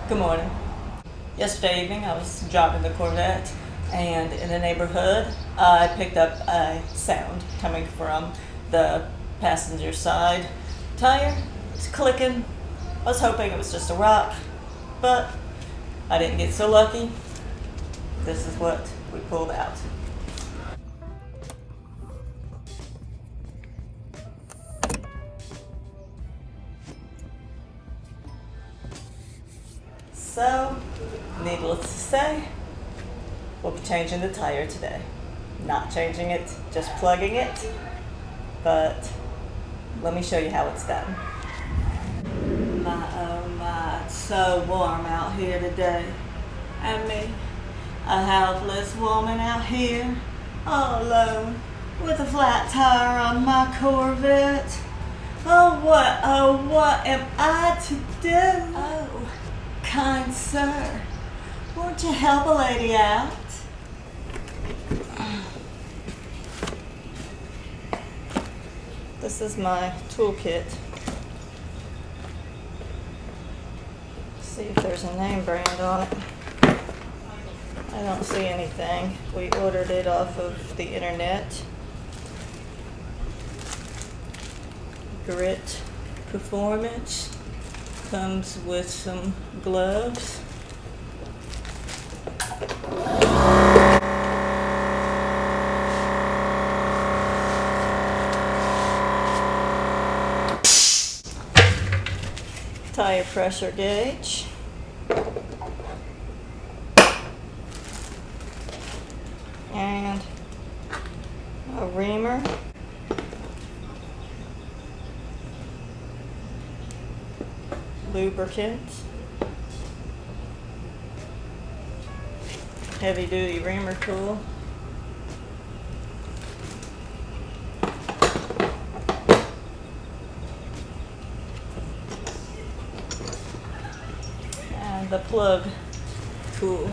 Good morning. Yesterday evening I was driving the Corvette, and in the neighborhood I picked up a sound coming from the passenger side tire. It's clicking. I was hoping it was just a rock, but I didn't get so lucky. This is what we pulled out. So, needless to say, we'll be changing the tire today. Not changing it, just plugging it. But let me show you how it's done. My oh my, it's so warm out here today. And me, a helpless woman out here, all alone, with a flat tire on my Corvette. Oh what am I to do? Oh, kind sir, won't you help a lady out? This is my toolkit. See if there's a name brand on it. I don't see anything. We ordered it off of the internet. Grit Performance. Comes with some gloves. Tire pressure gauge. And a reamer. Lubricant. Heavy duty reamer tool. And the plug tool.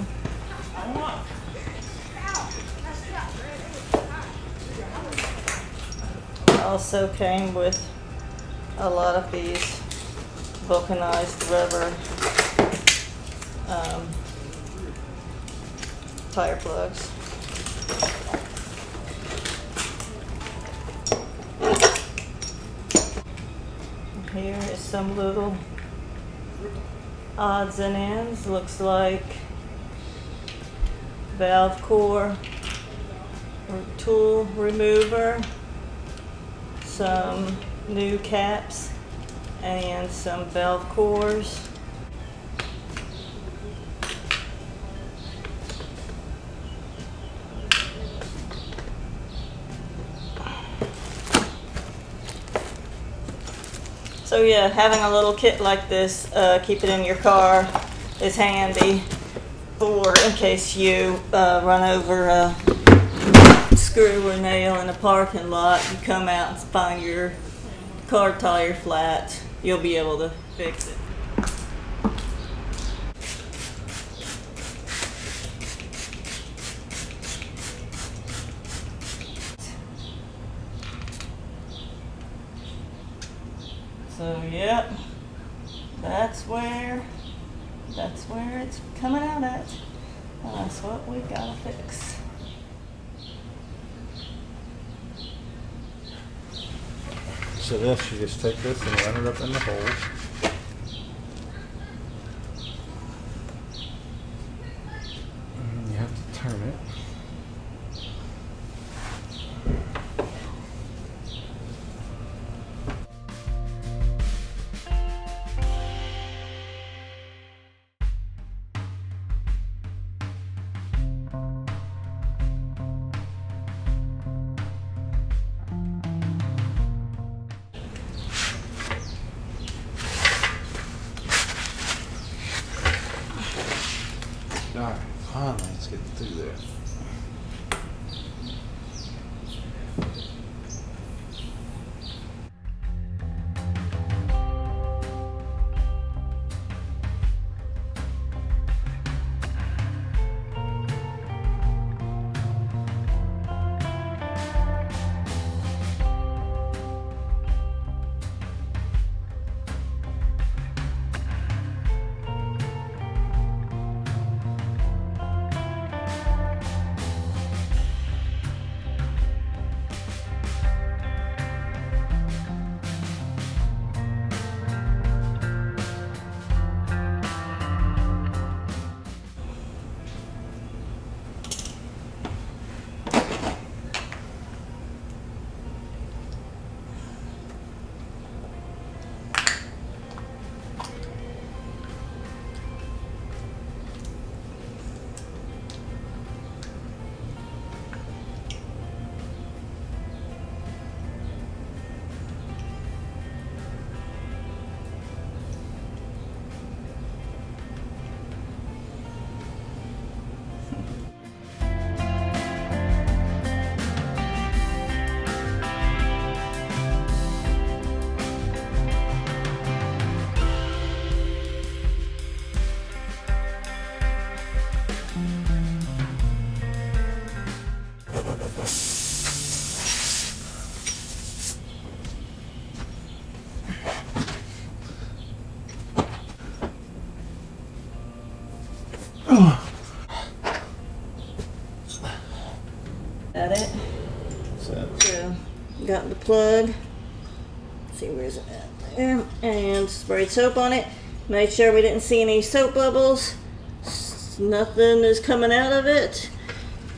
Also came with a lot of these vulcanized rubber tire plugs. Here is some little odds and ends. Looks like valve core tool remover, some new caps, and some valve cores. So yeah, having a little kit like this, keep it in your car, is handy for in case you run over a screw or nail in a parking lot. You come out and find your car tire flat, you'll be able to fix it. So yep, that's where it's coming out at. That's what we gotta fix. So this, you just take this and run it up in the hole. And you have to turn it. Alright, finally, let's get through there. That it? So, So, got the plug. Let's see, where's it at? There. And sprayed soap on it. Made sure we didn't see any soap bubbles. Nothing is coming out of it.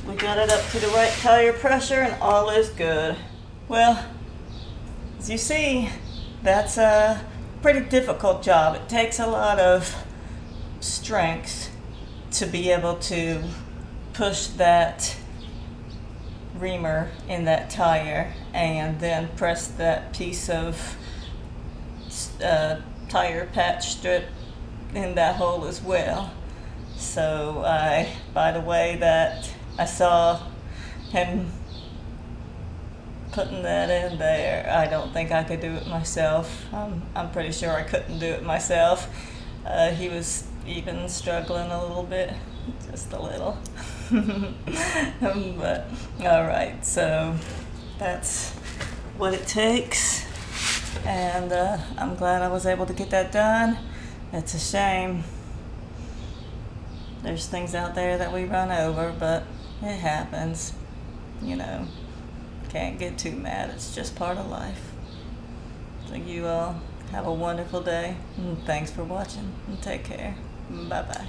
We got it up to the right tire pressure and all is good. Well, as you see, that's a pretty difficult job. It takes a lot of strength to be able to push that reamer in that tire and then press that piece of tire patch strip in that hole as well. So by the way that I saw him putting that in there, I don't think I could do it myself. I'm pretty sure I couldn't do it myself. He was even struggling a little bit, just a little. But all right, so that's what it takes, and I'm glad I was able to get that done. It's a shame. There's things out there that we run over, but it happens. You know, can't get too mad. It's just part of life. So you all have a wonderful day, and thanks for watching, and take care. Bye-bye.